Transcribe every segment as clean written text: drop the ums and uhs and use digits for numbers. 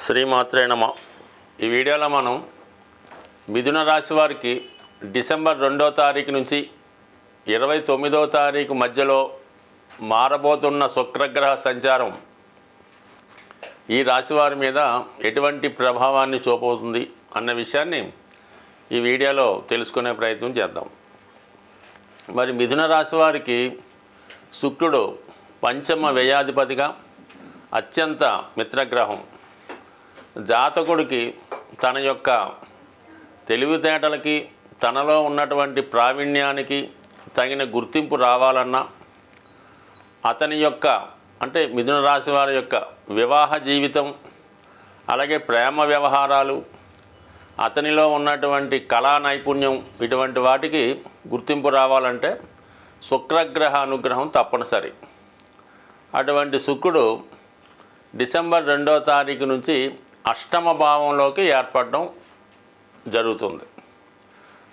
శ్రీమాత్రే నమ. ఈ వీడియోలో మనం మిథున రాశి వారికి డిసెంబర్ 2వ తారీఖు నుంచి 29వ తారీఖు మధ్యలో మారబోతున్న శుక్రగ్రహ సంచారం ఈ రాశి వారి మీద ఎటువంటి ప్రభావాన్ని చూపవుతుంది అన్న విషయాన్ని ఈ వీడియోలో తెలుసుకునే ప్రయత్నం చేద్దాం. మరి మిథున రాశి వారికి శుక్రుడు పంచమ వ్యయాధిపతిగా అత్యంత మిత్రగ్రహం. జాతకుడికి తన యొక్క తెలివితేటలకి తనలో ఉన్నటువంటి ప్రావీణ్యానికి తగిన గుర్తింపు రావాలన్నా, అతని యొక్క అంటే మిథున రాశి వారి యొక్క వివాహ జీవితం, అలాగే ప్రేమ వ్యవహారాలు, అతనిలో ఉన్నటువంటి కళా నైపుణ్యం, ఇటువంటి వాటికి గుర్తింపు రావాలంటే శుక్రగ్రహ అనుగ్రహం తప్పనిసరి. అటువంటి శుక్రుడు డిసెంబర్ 2వ తారీఖు నుంచి అష్టమ భావంలోకి ఏర్పడడం జరుగుతుంది.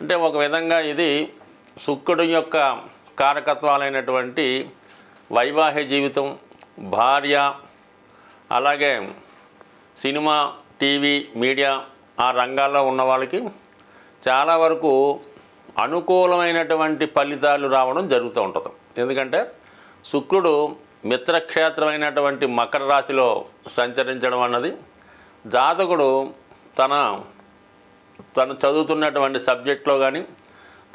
అంటే ఒక విధంగా ఇది శుక్రుడు యొక్క కారకత్వాలైనటువంటి వైవాహిక జీవితం, భార్య, అలాగే సినిమా, టీవీ, మీడియా ఆ రంగాల్లో ఉన్న వాళ్ళకి చాలా వరకు అనుకూలమైనటువంటి ఫలితాలు రావడం జరుగుతూ ఉంటుంది. ఎందుకంటే శుక్రుడు మిత్రక్షేత్రమైనటువంటి మకర రాశిలో సంచరించడం అన్నది జాతకుడు తను చదువుతున్నటువంటి సబ్జెక్ట్లో కానీ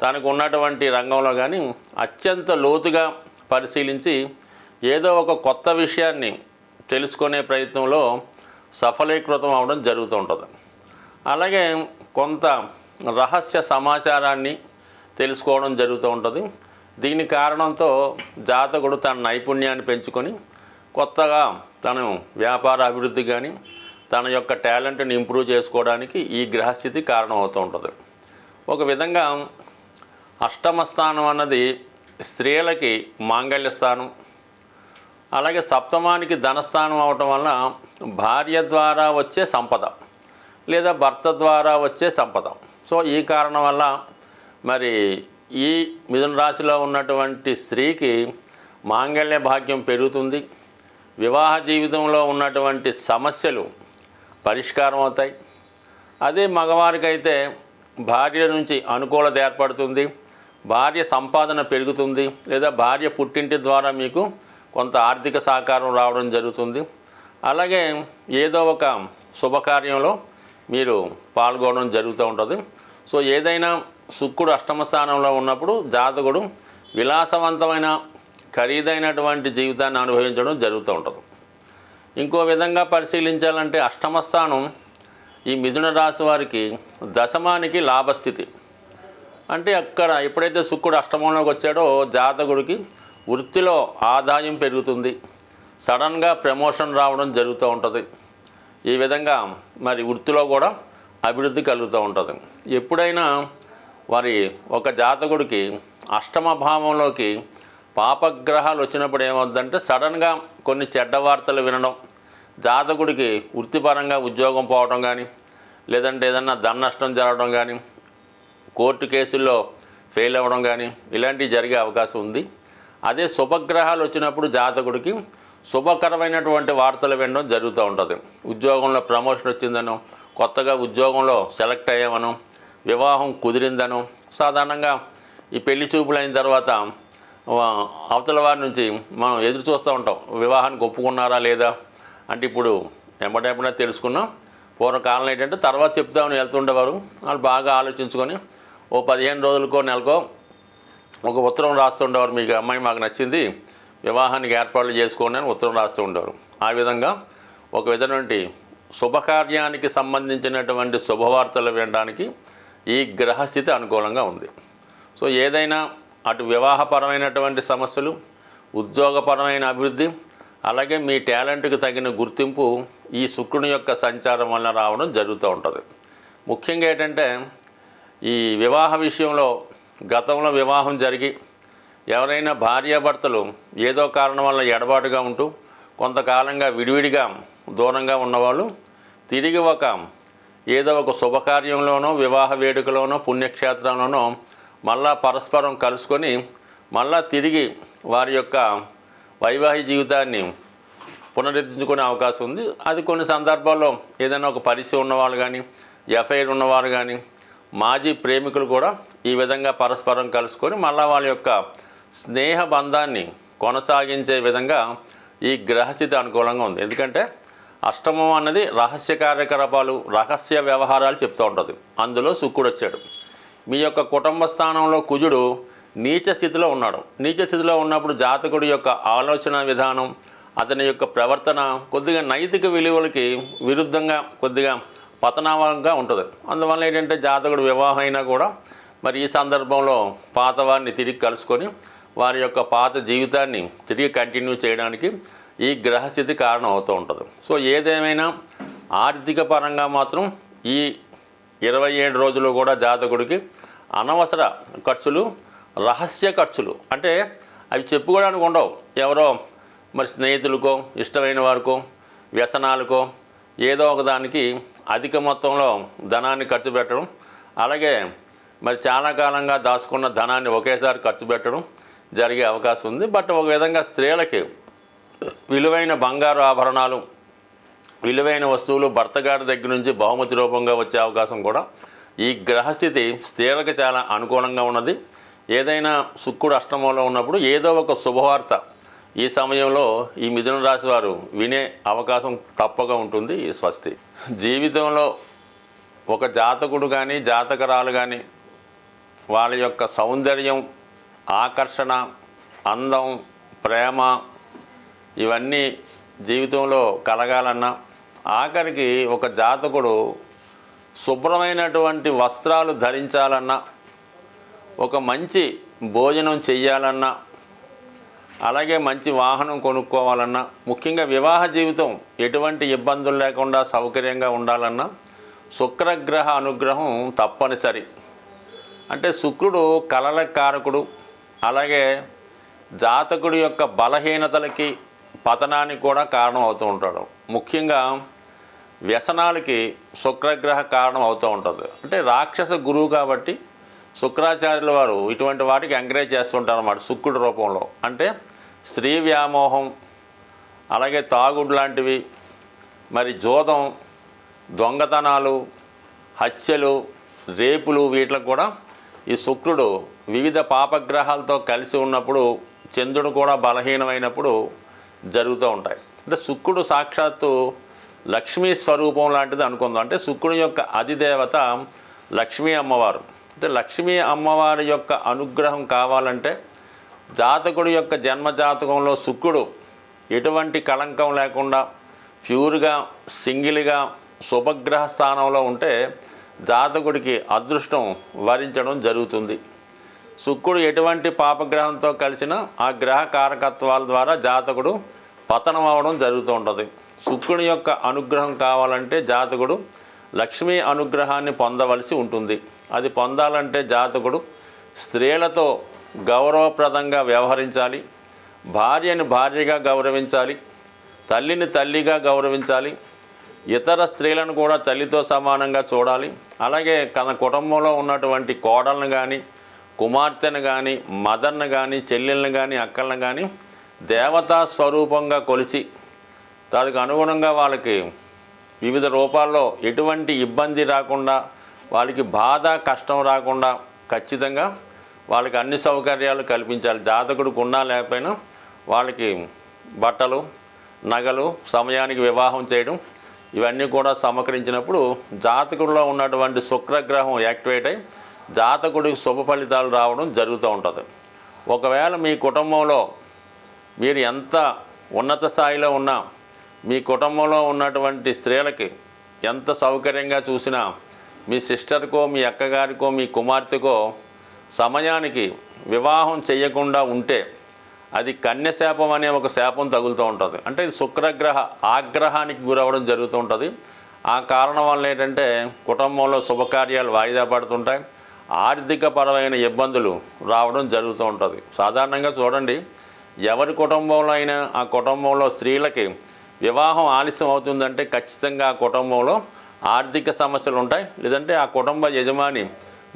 తనకు ఉన్నటువంటి రంగంలో కానీ అత్యంత లోతుగా పరిశీలించి ఏదో ఒక కొత్త విషయాన్ని తెలుసుకునే ప్రయత్నంలో సఫలీకృతం అవడం జరుగుతూ ఉంటుంది. అలాగే కొంత రహస్య సమాచారాన్ని తెలుసుకోవడం జరుగుతూ ఉంటుంది. దీని కారణంతో జాతకుడు తన నైపుణ్యాన్ని పెంచుకొని కొత్తగా తను వ్యాపార అభివృద్ధి కానీ తన యొక్క టాలెంట్ని ఇంప్రూవ్ చేసుకోవడానికి ఈ గ్రహస్థితి కారణం అవుతూ ఉంటుంది. ఒక విధంగా అష్టమ స్థానం అన్నది స్త్రీలకి మాంగళ్య స్థానం, అలాగే సప్తమానికి ధనస్థానం అవటం వలన భార్య ద్వారా వచ్చే సంపద లేదా భర్త ద్వారా వచ్చే సంపద. సో ఈ కారణం వల్ల మరి ఈ మిథున రాశిలో ఉన్నటువంటి స్త్రీకి మాంగళ్య భాగ్యం పెరుగుతుంది. వివాహ జీవితంలో ఉన్నటువంటి సమస్యలు పరిష్కారం అవుతాయి. అదే మగవారికైతే భార్య నుంచి అనుకూలత ఏర్పడుతుంది, భార్య సంపాదన పెరుగుతుంది, లేదా భార్య పుట్టింటి ద్వారా మీకు కొంత ఆర్థిక సహకారం రావడం జరుగుతుంది. అలాగే ఏదో ఒక శుభకార్యంలో మీరు పాల్గొనడం జరుగుతూ ఉంటుంది. సో ఏదైనా శుక్రుడు అష్టమ స్థానంలో ఉన్నప్పుడు జాతకుడు విలాసవంతమైన ఖరీదైనటువంటి జీవితాన్ని అనుభవించడం జరుగుతూ ఉంటుంది. ఇంకో విధంగా పరిశీలించాలంటే అష్టమ స్థానం ఈ మిథున రాశి వారికి దశమానికి లాభస్థితి. అంటే అక్కడ ఎప్పుడైతే శుక్రుడు అష్టమంలోకి వచ్చాడో జాతకుడికి వృత్తిలో ఆదాయం పెరుగుతుంది, సడన్గా ప్రమోషన్ రావడం జరుగుతూ ఉంటుంది. ఈ విధంగా మరి వృత్తిలో కూడా అభివృద్ధి కలుగుతూ ఉంటుంది. ఎప్పుడైనా మరి ఒక జాతకుడికి అష్టమ భావంలోకి పాపగ్రహాలు వచ్చినప్పుడు ఏమవుతుందంటే సడన్గా కొన్ని చెడ్డ వార్తలు వినడం, జాతకుడికి వృత్తిపరంగా ఉద్యోగం పోవడం కానీ, లేదంటే ఏదన్నా ధన నష్టం జరగడం కానీ, కోర్టు కేసుల్లో ఫెయిల్ అవ్వడం కానీ ఇలాంటివి జరిగే అవకాశం ఉంది. అదే శుభగ్రహాలు వచ్చినప్పుడు జాతకుడికి శుభకరమైనటువంటి వార్తలు వినడం జరుగుతూ ఉంటుంది. ఉద్యోగంలో ప్రమోషన్ వచ్చిందనో, కొత్తగా ఉద్యోగంలో సెలెక్ట్ అయ్యామనో, వివాహం కుదిరిందనో, సాధారణంగా ఈ పెళ్లి చూపులు అయిన తర్వాత అవతల వారి నుంచి మనం ఎదురు చూస్తూ ఉంటాం, వివాహానికి ఒప్పుకున్నారా లేదా అంటే. ఇప్పుడు ఎమ్మటెప్పుడే తెలుసుకున్నాం. పూర్వకాలంలో ఏంటంటే తర్వాత చెప్తామని వెళ్తుండేవారు. వాళ్ళు బాగా ఆలోచించుకొని ఓ 15 రోజులకో నెలకో ఒక ఉత్తరం రాస్తుండేవారు, మీకు అమ్మాయి మాకు నచ్చింది, వివాహానికి ఏర్పాట్లు చేసుకోండి అని ఉత్తరం రాస్తూ ఉండేవారు. ఆ విధంగా ఒక విధమైనటువంటి శుభకార్యానికి సంబంధించినటువంటి శుభవార్తలు వినడానికి ఈ గ్రహస్థితి అనుకూలంగా ఉంది. సో ఏదైనా అటు వివాహపరమైనటువంటి సమస్యలు, ఉద్యోగపరమైన అభివృద్ధి, అలాగే మీ టాలెంట్కి తగిన గుర్తింపు ఈ శుక్రుని యొక్క సంచారం వలన రావడం జరుగుతూ ఉంటుంది. ముఖ్యంగా ఏంటంటే ఈ వివాహ విషయంలో గతంలో వివాహం జరిగి ఎవరైనా భార్యాభర్తలు ఏదో కారణం వల్ల ఎడబాటుగా ఉంటూ కొంతకాలంగా విడివిడిగా దూరంగా ఉన్నవాళ్ళు తిరిగి ఏదో ఒక శుభకార్యంలోనో, వివాహ వేడుకలోనో, పుణ్యక్షేత్రంలోనో మళ్ళా పరస్పరం కలుసుకొని మళ్ళా తిరిగి వారి యొక్క వైవాహిక జీవితాన్ని పునరుద్ధరించుకునే అవకాశం ఉంది. అది కొన్ని సందర్భాల్లో ఏదైనా ఒక పరిచయం ఉన్నవాళ్ళు కానీ, ఎఫ్ఐఆర్ ఉన్నవారు కానీ, మాజీ ప్రేమికులు కూడా ఈ విధంగా పరస్పరం కలుసుకొని మళ్ళా వాళ్ళ యొక్క స్నేహ బంధాన్ని కొనసాగించే విధంగా ఈ గ్రహస్థితి అనుకూలంగా ఉంది. ఎందుకంటే అష్టమం అన్నది రహస్య కార్యకలాపాలు, రహస్య వ్యవహారాలు చెప్తూ ఉంటుంది. అందులో శుక్రుడు వచ్చాడు. మీ యొక్క కుటుంబ స్థానంలో కుజుడు నీచ స్థితిలో ఉన్నాడు. నీచ స్థితిలో ఉన్నప్పుడు జాతకుడి యొక్క ఆలోచన విధానం, అతని యొక్క ప్రవర్తన కొద్దిగా నైతిక విలువలకి విరుద్ధంగా కొద్దిగా పతనావంగా ఉంటుంది. అందువల్ల ఏంటంటే జాతకుడు వివాహం అయినా కూడా మరి ఈ సందర్భంలో పాత వారిని తిరిగి కలుసుకొని వారి యొక్క పాత జీవితాన్ని తిరిగి కంటిన్యూ చేయడానికి ఈ గ్రహస్థితి కారణం అవుతూ ఉంటుంది. సో ఏదేమైనా ఆర్థిక పరంగా మాత్రం ఈ 27 రోజులు కూడా జాతకుడికి అనవసర ఖర్చులు, రహస్య ఖర్చులు, అంటే అవి చెప్పుకోవడానికి ఉండవు. ఎవరో మరి స్నేహితులకో, ఇష్టమైన వారికో, వ్యసనాలకో ఏదో ఒకదానికి అధిక మొత్తంలో ధనాన్ని ఖర్చు పెట్టడం, అలాగే మరి చాలా కాలంగా దాచుకున్న ధనాన్ని ఒకేసారి ఖర్చు పెట్టడం జరిగే అవకాశం ఉంది. బట్ ఒక విధంగా స్త్రీలకి విలువైన బంగారు ఆభరణాలు, విలువైన వస్తువులు భర్త గారి దగ్గర నుంచి బహుమతి రూపంగా వచ్చే అవకాశం కూడా ఈ గ్రహస్థితి స్త్రీలకు చాలా అనుకూలంగా ఉన్నది. ఏదైనా శుక్రుడు అష్టమంలో ఉన్నప్పుడు ఏదో ఒక శుభవార్త ఈ సమయంలో ఈ మిథున రాశి వారు వినే అవకాశం తప్పగా ఉంటుంది. స్వస్తి. జీవితంలో ఒక జాతకుడు కానీ, జాతకరాలు కానీ వాళ్ళ యొక్క సౌందర్యం, ఆకర్షణ, అందం, ప్రేమ ఇవన్నీ జీవితంలో కలగాలన్నా, ఆఖరికి ఒక జాతకుడు శుభ్రమైనటువంటి వస్త్రాలు ధరించాలన్నా, ఒక మంచి భోజనం చెయ్యాలన్నా, అలాగే మంచి వాహనం కొనుక్కోవాలన్నా, ముఖ్యంగా వివాహ జీవితం ఎటువంటి ఇబ్బందులు లేకుండా సౌకర్యంగా ఉండాలన్నా శుక్రగ్రహ అనుగ్రహం తప్పనిసరి. అంటే శుక్రుడు కలల కారకుడు, అలాగే జాతకుడి యొక్క బలహీనతలకి, పతనానికి కూడా కారణం అవుతూ ఉంటాడు. ముఖ్యంగా వ్యసనాలకి శుక్రగ్రహ కారణం అవుతూ ఉంటుంది. అంటే రాక్షస గురువు కాబట్టి శుక్రాచార్యుల వారు ఇటువంటి వాటికి ఎంకరేజ్ చేస్తుంటారు అన్నమాట శుక్రుడి రూపంలో. అంటే స్త్రీ వ్యామోహం, అలాగే తాగుడు లాంటివి, మరి జోదం, దొంగతనాలు, హత్యలు, రేపులు, వీటికి కూడా ఈ శుక్రుడు వివిధ పాపగ్రహాలతో కలిసి ఉన్నప్పుడు, చంద్రుడు కూడా బలహీనమైనప్పుడు జరుగుతూ ఉంటాయి. అంటే శుక్రుడు సాక్షాత్తు లక్ష్మీ స్వరూపం లాంటిది అనుకుందాం. అంటే శుక్రుడి యొక్క అధిదేవత లక్ష్మీ అమ్మవారు. అంటే లక్ష్మీ అమ్మవారి యొక్క అనుగ్రహం కావాలంటే జాతకుడి యొక్క జన్మజాతకంలో శుక్రుడు ఎటువంటి కళంకం లేకుండా ప్యూర్గా, సింగిల్గా శుభగ్రహ స్థానంలో ఉంటే జాతకుడికి అదృష్టం వరించడం జరుగుతుంది. శుక్రుడు ఎటువంటి పాపగ్రహంతో కలిసినా ఆ గ్రహ కారకత్వాల ద్వారా జాతకుడు పతనం అవ్వడం జరుగుతూ ఉంటుంది. శుక్రుని యొక్క అనుగ్రహం కావాలంటే జాతకుడు లక్ష్మీ అనుగ్రహాన్ని పొందవలసి ఉంటుంది. అది పొందాలంటే జాతకుడు స్త్రీలతో గౌరవప్రదంగా వ్యవహరించాలి, భార్యని భార్యగా గౌరవించాలి, తల్లిని తల్లిగా గౌరవించాలి, ఇతర స్త్రీలను కూడా తల్లితో సమానంగా చూడాలి. అలాగే తన కుటుంబంలో ఉన్నటువంటి కోడలను కానీ, కుమార్తెను కానీ, మదర్ను కానీ, చెల్లెళ్ళను కానీ, అక్కలను కానీ దేవతా స్వరూపంగా కొలిచి దానికి అనుగుణంగా వాళ్ళకి వివిధ రూపాల్లో ఎటువంటి ఇబ్బంది రాకుండా, వాళ్ళకి బాధ కష్టం రాకుండా ఖచ్చితంగా వాళ్ళకి అన్ని సౌకర్యాలు కల్పించాలి. జాతకుడికి ఉన్నా లేకపోయినా వాళ్ళకి బట్టలు, నగలు, సమయానికి వివాహం చేయడం ఇవన్నీ కూడా సమకరించినప్పుడు జాతకుడిలో ఉన్నటువంటి శుక్రగ్రహం యాక్టివేట్ అయి జాతకుడికి శుభ ఫలితాలు రావడం జరుగుతూ ఉంటుంది. ఒకవేళ మీ కుటుంబంలో మీరు ఎంత ఉన్నత స్థాయిలో ఉన్నా, మీ కుటుంబంలో ఉన్నటువంటి స్త్రీలకి ఎంత సౌకర్యంగా చూసినా మీ సిస్టర్కో, మీ అక్కగారికో, మీ కుమార్తెకో సమయానికి వివాహం చేయకుండా ఉంటే అది కన్యశాపం అనే ఒక శాపం తగులుతూ ఉంటుంది. అంటే ఇది శుక్రగ్రహ ఆగ్రహానికి గురవడం జరుగుతూ ఉంటుంది. ఆ కారణం వల్ల ఏంటంటే కుటుంబంలో శుభకార్యాలు వాయిదా పడుతుంటాయి, ఆర్థిక పరమైన ఇబ్బందులు రావడం జరుగుతూ ఉంటుంది. సాధారణంగా చూడండి, ఎవరి కుటుంబంలో అయినా ఆ కుటుంబంలో స్త్రీలకి వివాహం ఆలస్యం అవుతుందంటే ఖచ్చితంగా ఆ కుటుంబంలో ఆర్థిక సమస్యలు ఉంటాయి, లేదంటే ఆ కుటుంబ యజమాని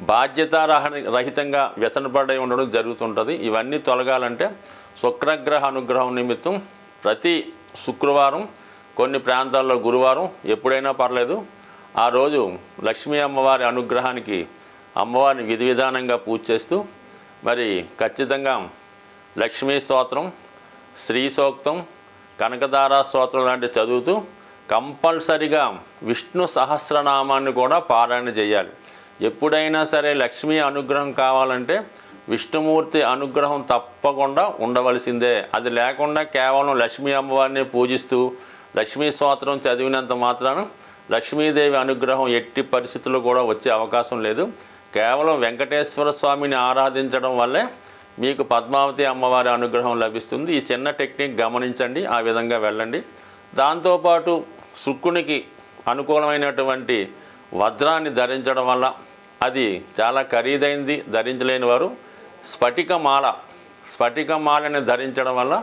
బాధ్యతారహితంగా వ్యసనపడి ఉండడం జరుగుతుంటుంది. ఇవన్నీ తొలగాలంటే శుక్రగ్రహ అనుగ్రహం నిమిత్తం ప్రతి శుక్రవారం, కొన్ని ప్రాంతాల్లో గురువారం, ఎప్పుడైనా పర్లేదు. ఆ రోజు లక్ష్మీ అమ్మవారి అనుగ్రహానికి అమ్మవారిని విధి విధానంగా పూజ చేస్తూ మరి ఖచ్చితంగా లక్ష్మీ స్తోత్రం, శ్రీ సూక్తం, కనకదార స్తోత్రం లాంటివి చదువుతూ కంపల్సరిగా విష్ణు సహస్రనామాన్ని కూడా పారాయణ చేయాలి. ఎప్పుడైనా సరే లక్ష్మీ అనుగ్రహం కావాలంటే విష్ణుమూర్తి అనుగ్రహం తప్పకుండా ఉండవలసిందే. అది లేకుండా కేవలం లక్ష్మీ అమ్మవారిని పూజిస్తూ లక్ష్మీ స్తోత్రం చదివినంత మాత్రాన లక్ష్మీదేవి అనుగ్రహం ఎట్టి పరిస్థితుల్లో కూడా వచ్చే అవకాశం లేదు. కేవలం వెంకటేశ్వర స్వామిని ఆరాధించడం వల్లే మీకు పద్మావతి అమ్మవారి అనుగ్రహం లభిస్తుంది. ఈ చిన్న టెక్నిక్ గమనించండి, ఆ విధంగా వెళ్ళండి. దాంతోపాటు శుక్రునికి అనుకూలమైనటువంటి వజ్రాన్ని ధరించడం వల్ల, అది చాలా ఖరీదైంది, ధరించలేని వారు స్ఫటికమాలని ధరించడం వల్ల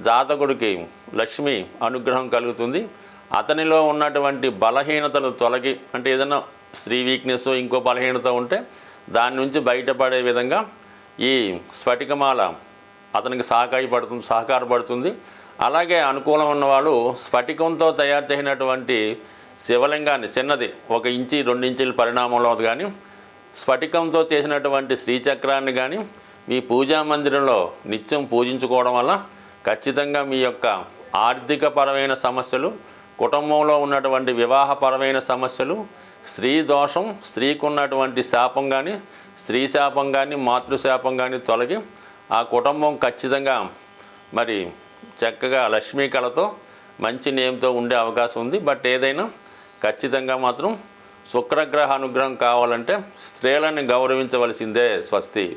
జాతకుడికి లక్ష్మి అనుగ్రహం కలుగుతుంది. అతనిలో ఉన్నటువంటి బలహీనతలు తొలగి, అంటే ఏదైనా స్త్రీ వీక్నెస్, ఇంకో బలహీనత ఉంటే దాని నుంచి బయటపడే విధంగా ఈ స్ఫటికమాల అతనికి సహకారపడుతుంది. అలాగే అనుకూలం ఉన్నవాళ్ళు స్ఫటికంతో తయారు చేసినటువంటి శివలింగాన్ని, చిన్నది 1 ఇంచి 2 ఇంచుల పరిణామంలో కానీ స్ఫటికంతో చేసినటువంటి శ్రీచక్రాన్ని కానీ మీ పూజా మందిరంలో నిత్యం పూజించుకోవడం వల్ల ఖచ్చితంగా మీ యొక్క ఆర్థికపరమైన సమస్యలు, కుటుంబంలో ఉన్నటువంటి వివాహపరమైన సమస్యలు, స్త్రీ దోషం, స్త్రీకి ఉన్నటువంటి శాపం కానీ, స్త్రీ శాపం కానీ, మాతృశాపం కానీ తొలగి ఆ కుటుంబం ఖచ్చితంగా మరి చక్కగా లక్ష్మీ కళతో మంచి నేమ్తో ఉండే అవకాశం ఉంది. బట్ ఏదైనా ఖచ్చితంగా మాత్రం శుక్రగ్రహ అనుగ్రహం కావాలంటే స్త్రీలను గౌరవించవలసిందే. స్వస్తి.